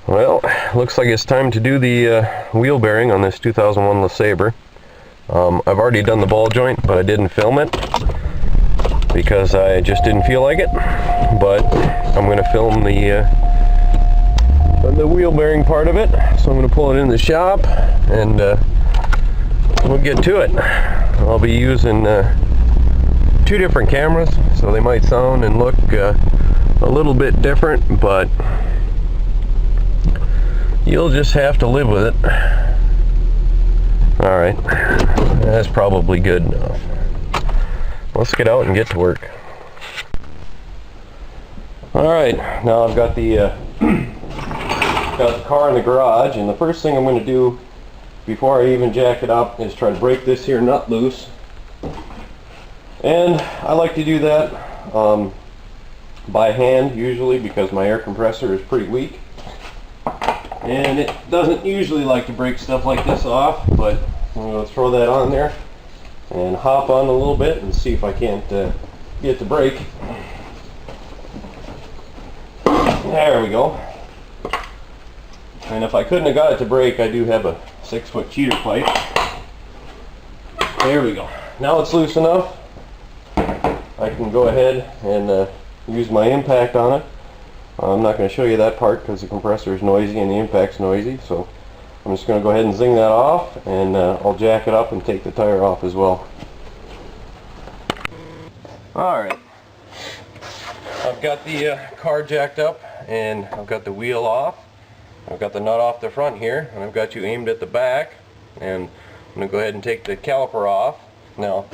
Well, looks like it's time to do the wheel bearing on this 2001 LeSabre. I've already done the ball joint, but I didn't film it because I just didn't feel like it. But I'm going to film the wheel bearing part of it, so I'm going to pull it in the shop and we'll get to it. I'll be using two different cameras, so they might sound and look a little bit different, but you'll just have to live with it. Alright, that's probably good enough. Let's get out and get to work. Alright, now I've got the car in the garage, and the first thing I'm going to do before I even jack it up is try to break this here nut loose. And I like to do that by hand usually, because my air compressor is pretty weak. And it doesn't usually like to break stuff like this off, but I'm going to throw that on there and hop on a little bit and see if I can't get the break. There we go. And if I couldn't have got it to break, I do have a 6-foot cheater pipe. There we go. Now it's loose enough. I can go ahead and use my impact on it. I'm not going to show you that part because the compressor is noisy and the impact's noisy, so I'm just going to go ahead and zing that off, and I'll jack it up and take the tire off as well. Alright, I've got the car jacked up and I've got the wheel off. I've got the nut off the front here, and I've got you aimed at the back, and I'm going to go ahead and take the caliper off. Now,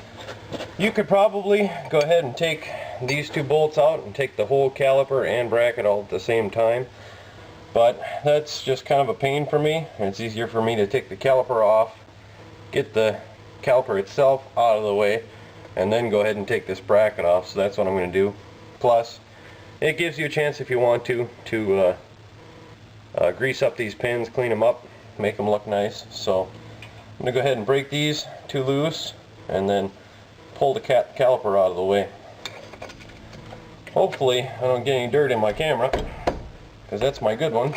you could probably go ahead and take these two bolts out and take the whole caliper and bracket all at the same time, but that's just kind of a pain for me, and it's easier for me to take the caliper off, get the caliper itself out of the way, and then go ahead and take this bracket off. So that's what I'm going to do. Plus, it gives you a chance, if you want to grease up these pins, clean them up, make them look nice. So I'm going to go ahead and break these two loose and then pull the caliper out of the way. Hopefully I don't get any dirt in my camera, because that's my good one.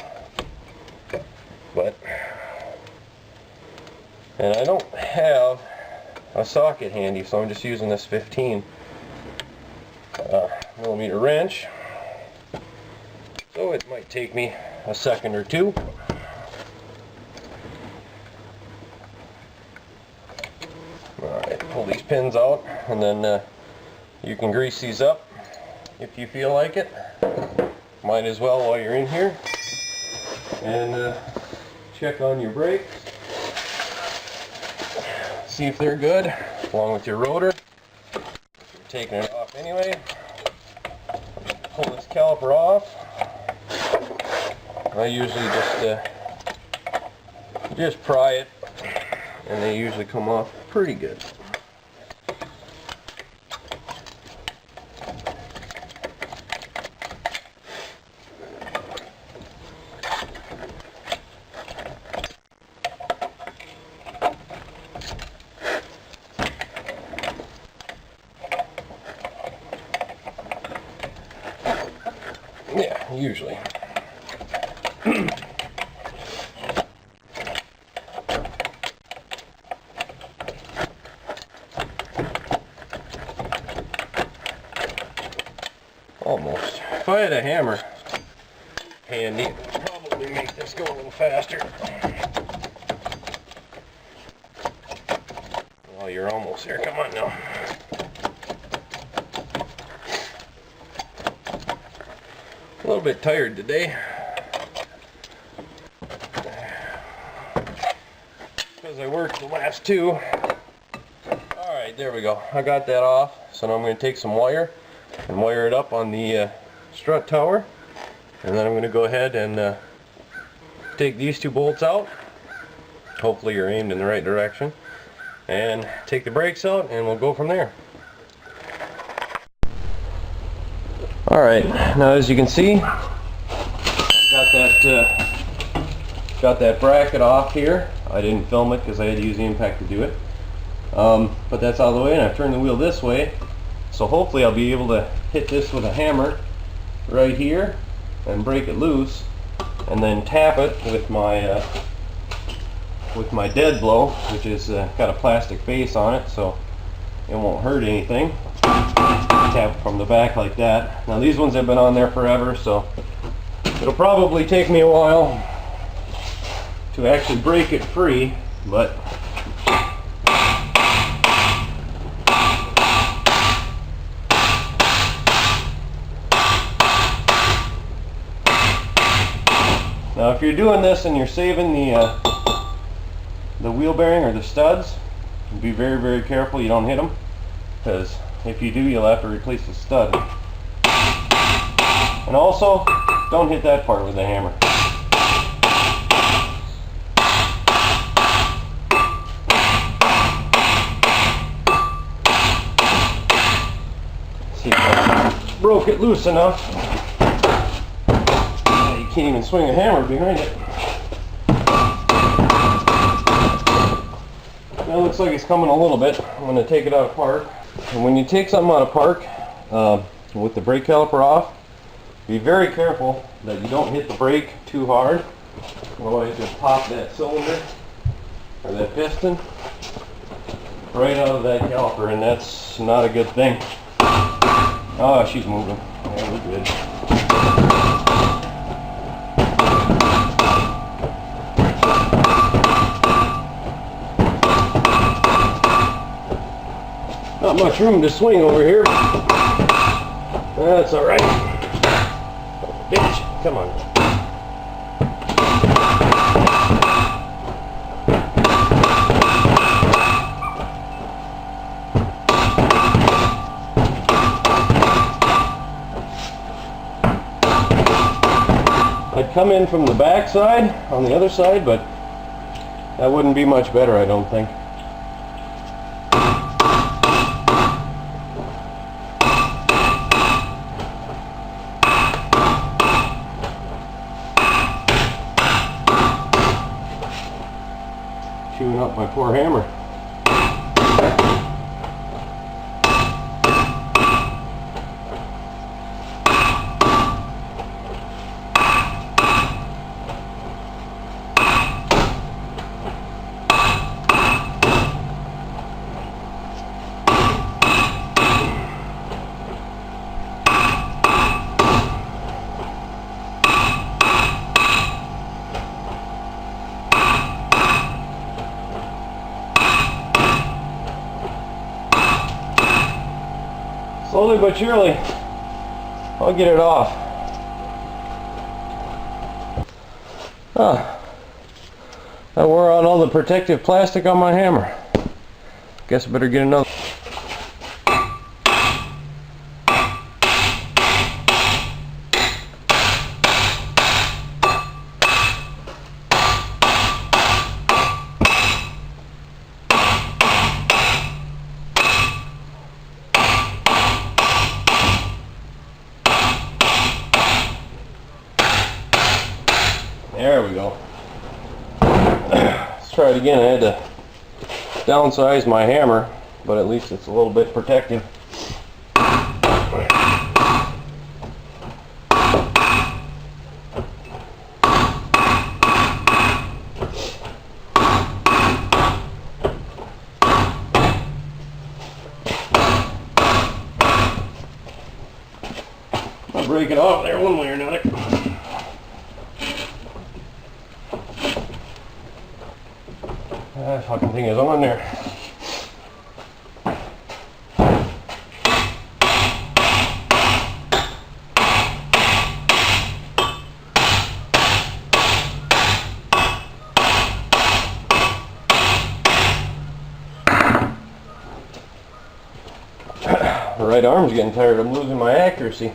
And I don't have a socket handy, so I'm just using this 15 millimeter wrench. So it might take me a second or two. Alright, pull these pins out, and then you can grease these up if you feel like it. Might as well while you're in here. And check on your brakes. See if they're good, along with your rotor. You're taking it off anyway. Pull this caliper off. I usually just pry it, and they usually come off pretty good. Yeah, usually. Almost. If I had a hammer handy, it would probably make this go a little faster. Well, you're almost there. Come on now. A little bit tired today, because I worked the last two. Alright, there we go. I got that off. So now I'm going to take some wire and wire it up on the strut tower, and then I'm going to go ahead and take these two bolts out. Hopefully you're aimed in the right direction, and take the brakes out, and we'll go from there. Alright, now as you can see, got that bracket off here. I didn't film it because I had to use the impact to do it. But that's out of the way, and I've turned the wheel this way, so hopefully I'll be able to hit this with a hammer right here and break it loose, and then tap it with my dead blow, which is got a plastic base on it, so it won't hurt anything. Tap it from the back like that. Now these ones have been on there forever, so it'll probably take me a while to actually break it free, but now if you're doing this and you're saving the wheel bearing or the studs, be very, very careful you don't hit them, because if you do, you'll have to replace the stud. And also, don't hit that part with a hammer. See if I broke it loose enough. You can't even swing a hammer behind it. Now it looks like it's coming a little bit. I'm going to take it out of park. And when you take something out of park with the brake caliper off, be very careful that you don't hit the brake too hard. Otherwise you'll pop that cylinder or that piston right out of that caliper, and that's not a good thing. Oh, she's moving. Yeah, we're good. Not much room to swing over here. That's alright. Bitch, come on. I'd come in from the back side on the other side, but that wouldn't be much better, I don't think. Chewing up my poor hammer. Slowly but surely, I'll get it off. Ah, I wore out all the protective plastic on my hammer. Guess I better get another. There we go. Let's try it again. I had to downsize my hammer, but at least it's a little bit protective. I'll break it off there one way or another. That fucking thing is on there. The right arm's getting tired. I'm losing my accuracy.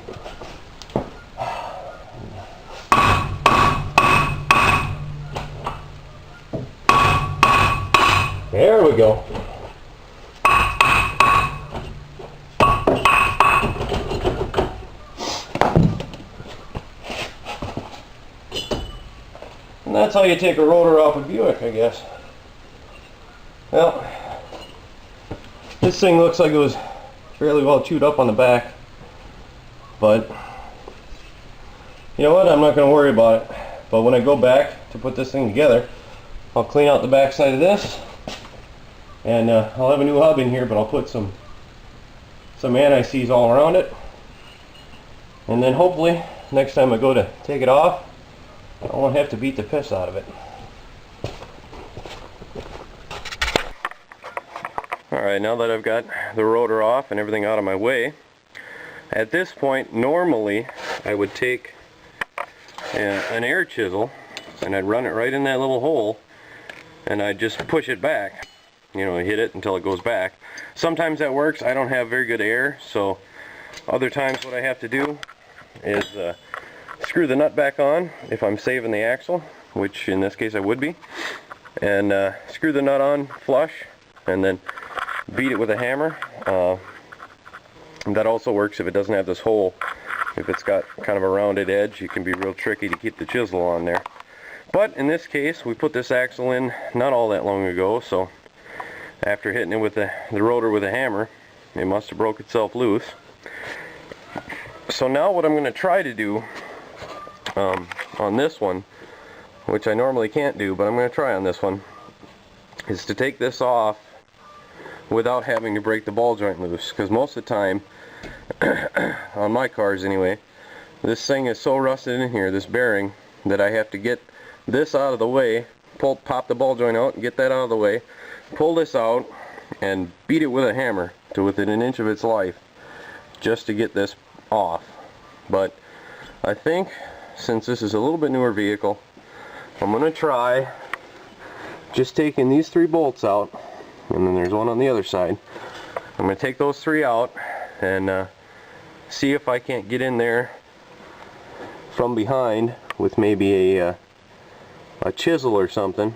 There we go. And that's how you take a rotor off a Buick, I guess. Well, this thing looks like it was fairly well chewed up on the back, but you know what, I'm not going to worry about it. But when I go back to put this thing together, I'll clean out the back side of this, and I'll have a new hub in here, but I'll put some anti-seize all around it, and then hopefully next time I go to take it off, I won't have to beat the piss out of it. Alright, now that I've got the rotor off and everything out of my way, at this point normally I would take an air chisel and I'd run it right in that little hole and I'd just push it back, you know, hit it until it goes back. Sometimes that works. I don't have very good air, so other times what I have to do is screw the nut back on if I'm saving the axle, which in this case I would be, and screw the nut on flush and then beat it with a hammer. That also works if it doesn't have this hole. If it's got kind of a rounded edge, it can be real tricky to keep the chisel on there. But in this case, we put this axle in not all that long ago, so after hitting it with the rotor with a hammer, it must have broke itself loose. So now what I'm going to try to do on this one, which I normally can't do, but I'm going to try on this one, is to take this off without having to break the ball joint loose, because most of the time on my cars anyway, this thing is so rusted in here, this bearing, that I have to get this out of the way, pop the ball joint out and get that out of the way, pull this out and beat it with a hammer to within an inch of its life just to get this off. But I think since this is a little bit newer vehicle, I'm going to try just taking these 3 bolts out, and then there's one on the other side. I'm going to take those 3 out and see if I can't get in there from behind with maybe a chisel or something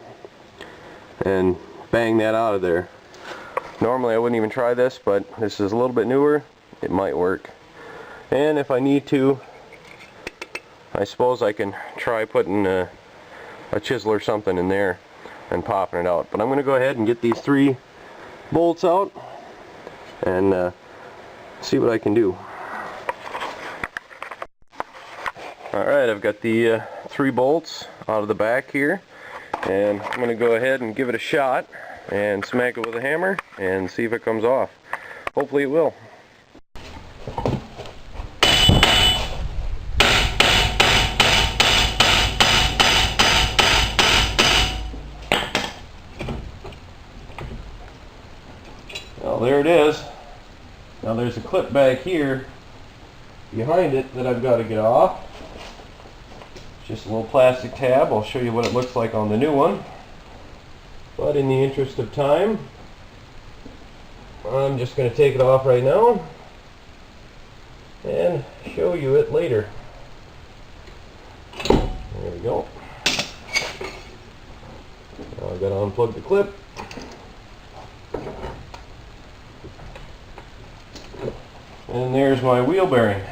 and bang that out of there. Normally I wouldn't even try this, but this is a little bit newer. It might work. And if I need to, I suppose I can try putting a chisel or something in there and popping it out. But I'm going to go ahead and get these 3 bolts out and see what I can do. Alright, I've got the 3 bolts out of the back here, and I'm going to go ahead and give it a shot and smack it with a hammer and see if it comes off. Hopefully it will. Well, there it is. Now there's a clip back here behind it that I've got to get off. It's just a little plastic tab. I'll show you what it looks like on the new one. But in the interest of time, I'm just going to take it off right now and show you it later. There we go. Now I've got to unplug the clip. And there's my wheel bearing.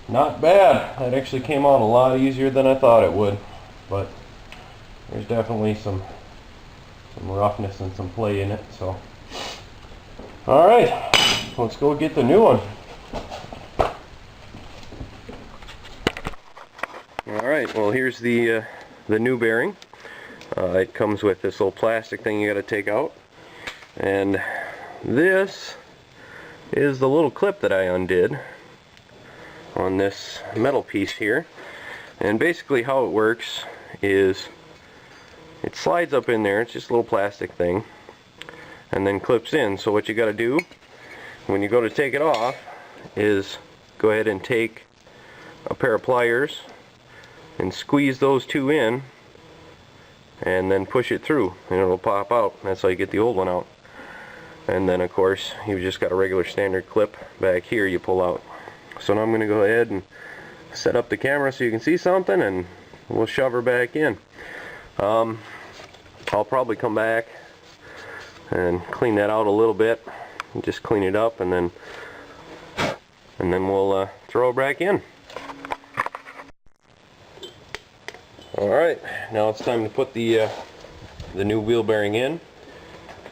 Not bad. That actually came out a lot easier than I thought it would. But there's definitely some roughness and some play in it. So, all right, let's go get the new one. All right, well here's the new bearing. It comes with this little plastic thing you got to take out, and this is the little clip that I undid on this metal piece here. And basically how it works is it slides up in there. It's just a little plastic thing and then clips in. So what you got to do when you go to take it off is go ahead and take a pair of pliers and squeeze those 2 in and then push it through and it'll pop out. That's how you get the old one out. And then of course you've just got a regular standard clip back here you pull out. So now I'm going to go ahead and set up the camera so you can see something, and we'll shove her back in. I'll probably come back and clean that out a little bit, just clean it up, and then we'll throw it back in. Alright, now it's time to put the new wheel bearing in,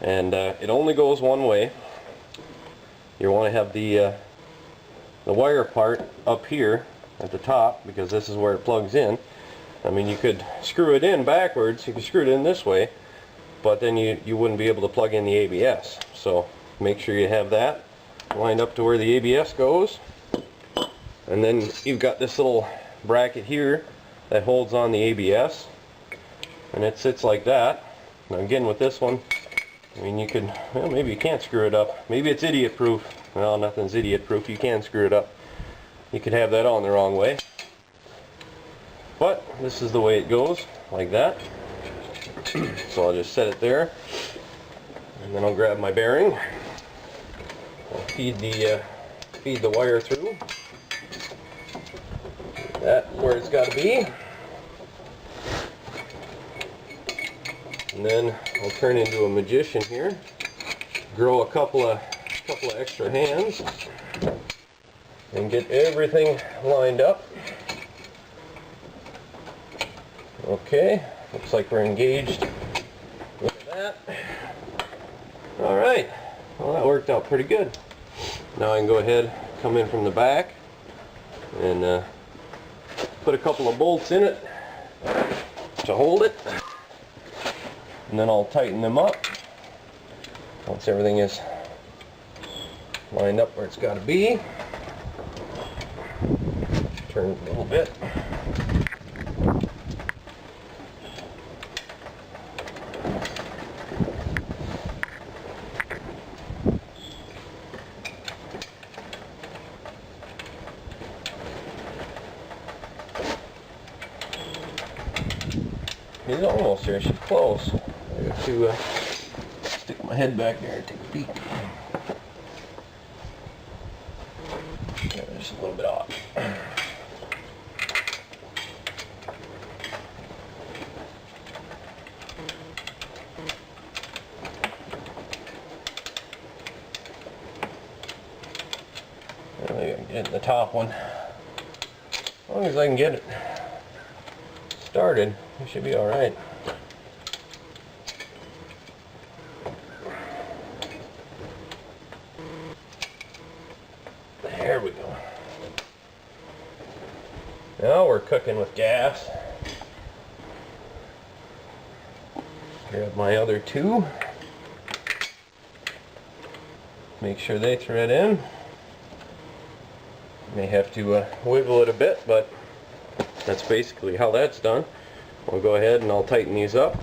and it only goes one way. You want to have the wire part up here at the top, because this is where it plugs in. I mean, you could screw it in backwards, you could screw it in this way, but then you wouldn't be able to plug in the ABS. So make sure you have that lined up to where the ABS goes. And then you've got this little bracket here that holds on the ABS, and it sits like that. Now again, with this one, I mean, you could, well, maybe you can't screw it up. Maybe it's idiot proof. Well, nothing's idiot proof. You can screw it up. You could have that on the wrong way. But this is the way it goes, like that. So I'll just set it there, and then I'll grab my bearing. I'll feed the wire through. That where it's got to be. And then I'll turn into a magician here, grow a couple of extra hands, and get everything lined up. Okay, looks like we're engaged. Look at that. Alright, well, that worked out pretty good. Now I can go ahead, come in from the back, and put a couple of bolts in it to hold it. And then I'll tighten them up once everything is lined up where it's got to be. Turn it a little bit. She's almost there. She's close. I got to stick my head back there and take a peek. Yeah, just a little bit off. Maybe I can get it in the top one. As long as I can get it started, it should be alright. There we go. Now we're cooking with gas. Grab my other two. Make sure they thread in. May have to wiggle it a bit, but that's basically how that's done. I'll go ahead and I'll tighten these up.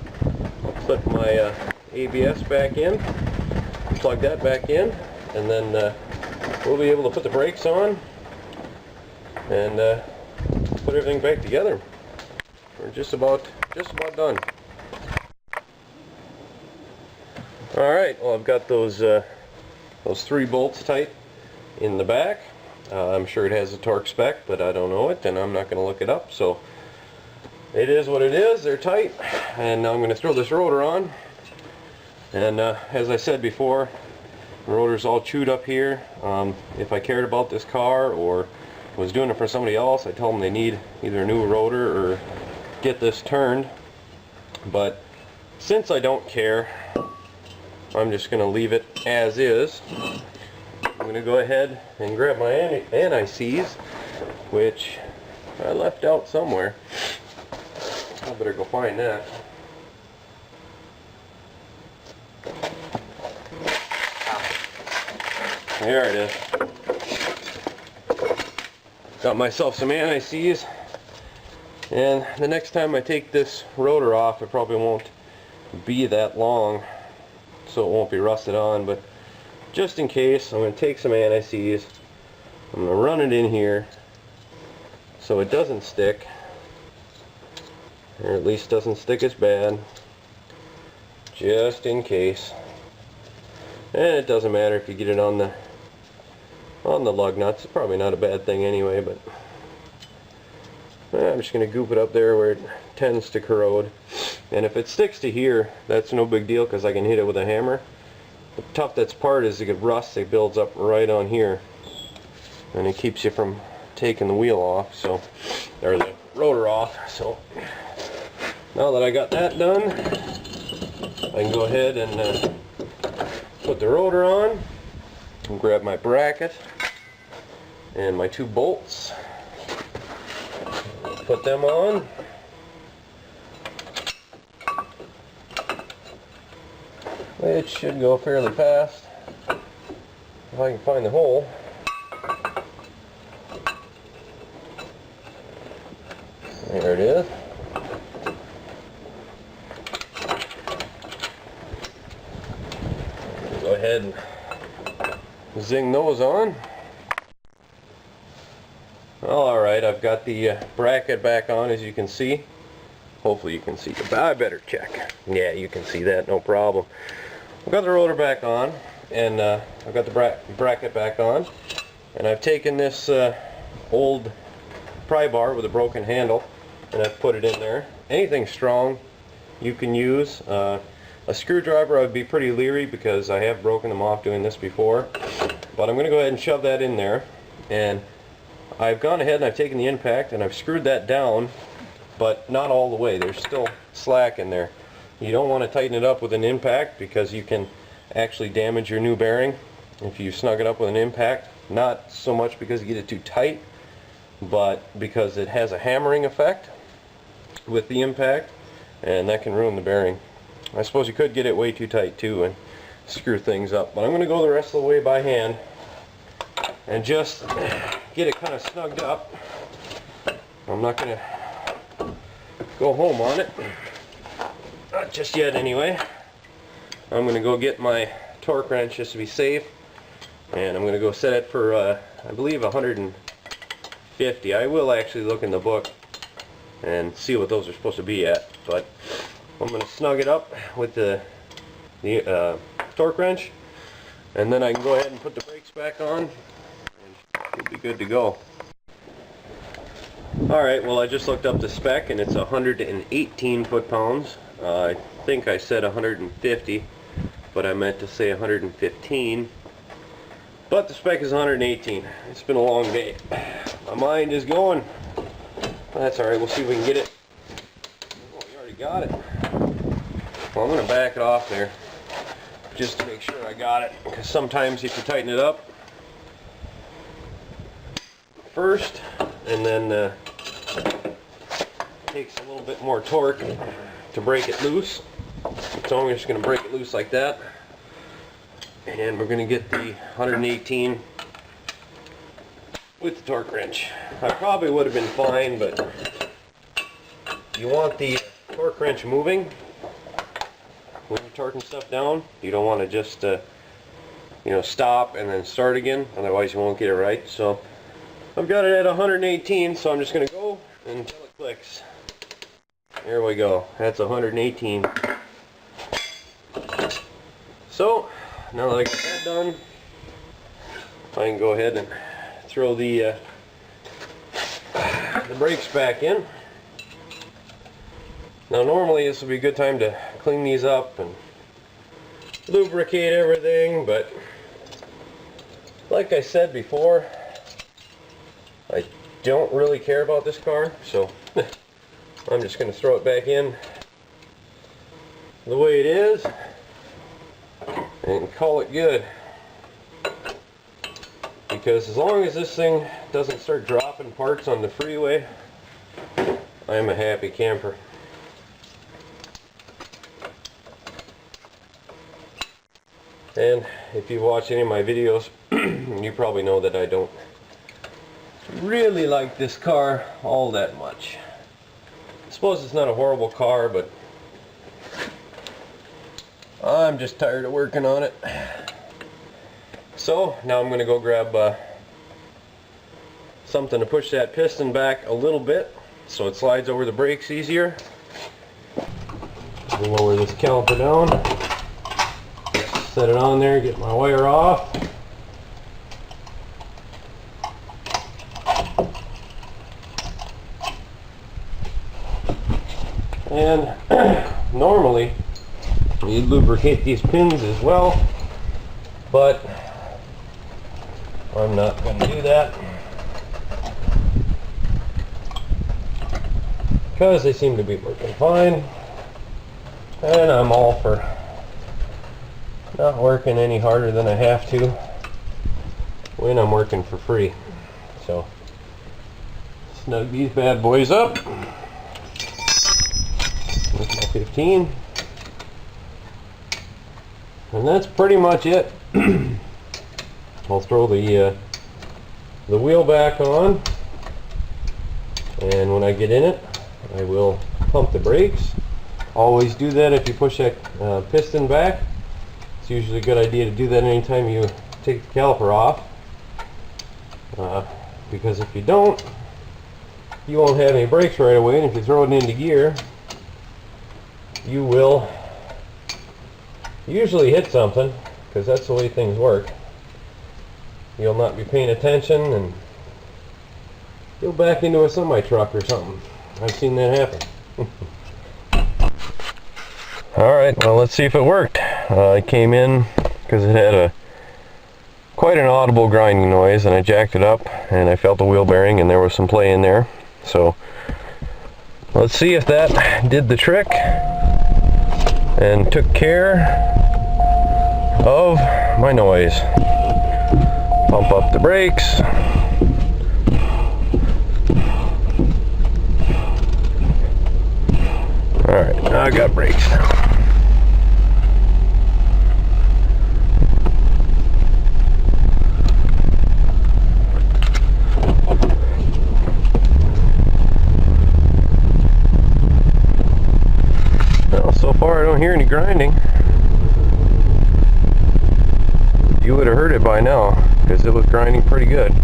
I'll clip my ABS back in, plug that back in, and then we'll be able to put the brakes on and put everything back together. We're just about done. Alright, well, I've got those 3 bolts tight in the back. I'm sure it has a torque spec, but I don't know it, and I'm not going to look it up, so it is what it is. They're tight, and now I'm going to throw this rotor on. And as I said before, the rotor's all chewed up here. If I cared about this car or was doing it for somebody else, I told them they need either a new rotor or get this turned. But since I don't care, I'm just going to leave it as is. I'm going to go ahead and grab my anti-seize, which I left out somewhere. I better go find that. There it is. Got myself some anti-seize, and the next time I take this rotor off, it probably won't be that long, so it won't be rusted on, but just in case, I'm going to take some anti-seize. I'm going to run it in here so it doesn't stick, or at least doesn't stick as bad, just in case. And it doesn't matter if you get it on the lug nuts. It's probably not a bad thing anyway, but I'm just going to goop it up there where it tends to corrode. And if it sticks to here, that's no big deal because I can hit it with a hammer. The tough part is it rusts, it builds up right on here, and it keeps you from taking the wheel off, so, or the rotor off. So now that I got that done, I can go ahead and put the rotor on and grab my bracket and my 2 bolts, put them on. It should go fairly fast if I can find the hole. There it is. Go ahead and zing those on. Well, alright, I've got the bracket back on, as you can see. Hopefully you can see. I better check. Yeah, you can see that, no problem. I've got the rotor back on, and I've got the bracket back on, and I've taken this old pry bar with a broken handle, and I've put it in there. Anything strong you can use. A screwdriver I would be pretty leery because I have broken them off doing this before, but I'm going to go ahead and shove that in there. And I've gone ahead and I've taken the impact and I've screwed that down, but not all the way. There's still slack in there. You don't want to tighten it up with an impact because you can actually damage your new bearing if you snug it up with an impact. Not so much because you get it too tight, but because it has a hammering effect with the impact, and that can ruin the bearing. I suppose you could get it way too tight too and screw things up, but I'm going to go the rest of the way by hand and just get it kind of snugged up. I'm not going to go home on it, not just yet anyway. I'm going to go get my torque wrench just to be safe, and I'm going to go set it for I believe 150. I will actually look in the book and see what those are supposed to be at, but I'm going to snug it up with the torque wrench, and then I can go ahead and put the brakes back on and it'll be good to go. Alright, well, I just looked up the spec and it's 118 foot-pounds. I think I said 150, but I meant to say 115. But the spec is 118. It's been a long day. My mind is going. That's alright, we'll see if we can get it. Oh, we already got it. Well, I'm going to back it off there just to make sure I got it, because sometimes if you tighten it up first and then takes a little bit more torque to break it loose. So I'm just going to break it loose like that, and we're going to get the 118 with the torque wrench. I probably would have been fine, but you want the torque wrench moving when you're torquing stuff down. You don't want to just you know, stop and then start again, otherwise you won't get it right. So I've got it at 118, so I'm just going to go until it clicks. There we go. That's 118. So now that I got that done, I can go ahead and throw the brakes back in. Now normally this would be a good time to clean these up and lubricate everything, but like I said before, I don't really care about this car, so I'm just going to throw it back in the way it is and call it good. Because as long as this thing doesn't start dropping parts on the freeway, I'm a happy camper. And if you watch any of my videos, you probably know that I don't really like this car all that much. I suppose it's not a horrible car, but I'm just tired of working on it. So now I'm going to go grab something to push that piston back a little bit so it slides over the brakes easier. Lower this caliper down, set it on there, get my wire off. And normally you lubricate these pins as well, but I'm not going to do that because they seem to be working fine, and I'm all for not working any harder than I have to when I'm working for free. So Snug these bad boys up. With my 15. And that's pretty much it. I'll throw the wheel back on, and when I get in it, I will pump the brakes. Always do that if you push that piston back. It's usually a good idea to do that anytime you take the caliper off, because if you don't, you won't have any brakes right away, and if you throw it into gear, you will usually hit something, because that's the way things work. You'll not be paying attention and you'll back into a semi truck or something. I've seen that happen. Alright, well, let's see if it worked. I came in because it had quite an audible grinding noise, and I jacked it up and I felt the wheel bearing and there was some play in there. So let's see if that did the trick and took care of my noise. Pump up the brakes. Alright, now I got brakes now. Well, so far I don't hear any grinding. You would have heard it by now, because it was grinding pretty good.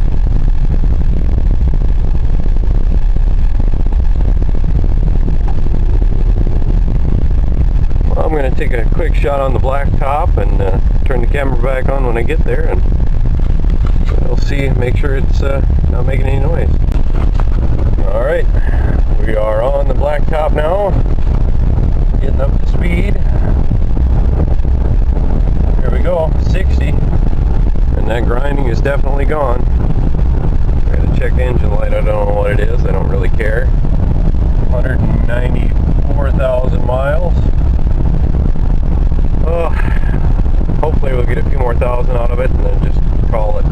Well, I'm going to take a quick shot on the black top and turn the camera back on when I get there, and we'll see, make sure it's not making any noise. Alright, we are on the black top now, getting up to speed. There we go, 60. And that grinding is definitely gone. I gotta check the engine light. I don't know what it is. I don't really care. 194,000 miles. Oh, hopefully we'll get a few more thousand out of it and then just call it.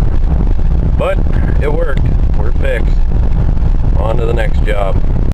But it worked. We're fixed. On to the next job.